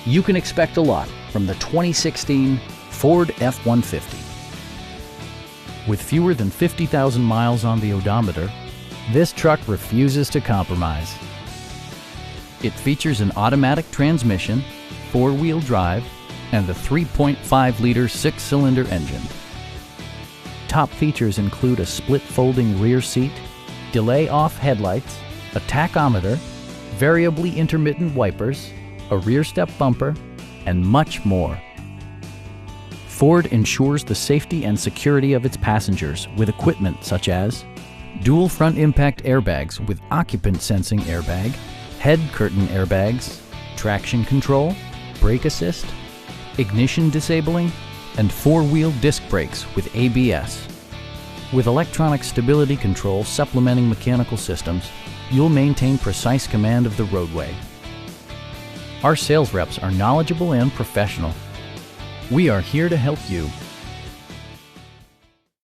You can expect a lot from the 2016 Ford F-150. With fewer than 50,000 miles on the odometer, this truck refuses to compromise. It features an automatic transmission, four-wheel drive, and a 3.5-liter six-cylinder engine. Top features include a split folding rear seat, delay-off headlights, a tachometer, variably intermittent wipers, a rear step bumper, and much more. Ford ensures the safety and security of its passengers with equipment such as dual front impact airbags with occupant sensing airbag, head curtain airbags, traction control, brake assist, ignition disabling, and four-wheel disc brakes with ABS. With electronic stability control supplementing mechanical systems, you'll maintain precise command of the roadway. Our sales reps are knowledgeable and professional. We are here to help you.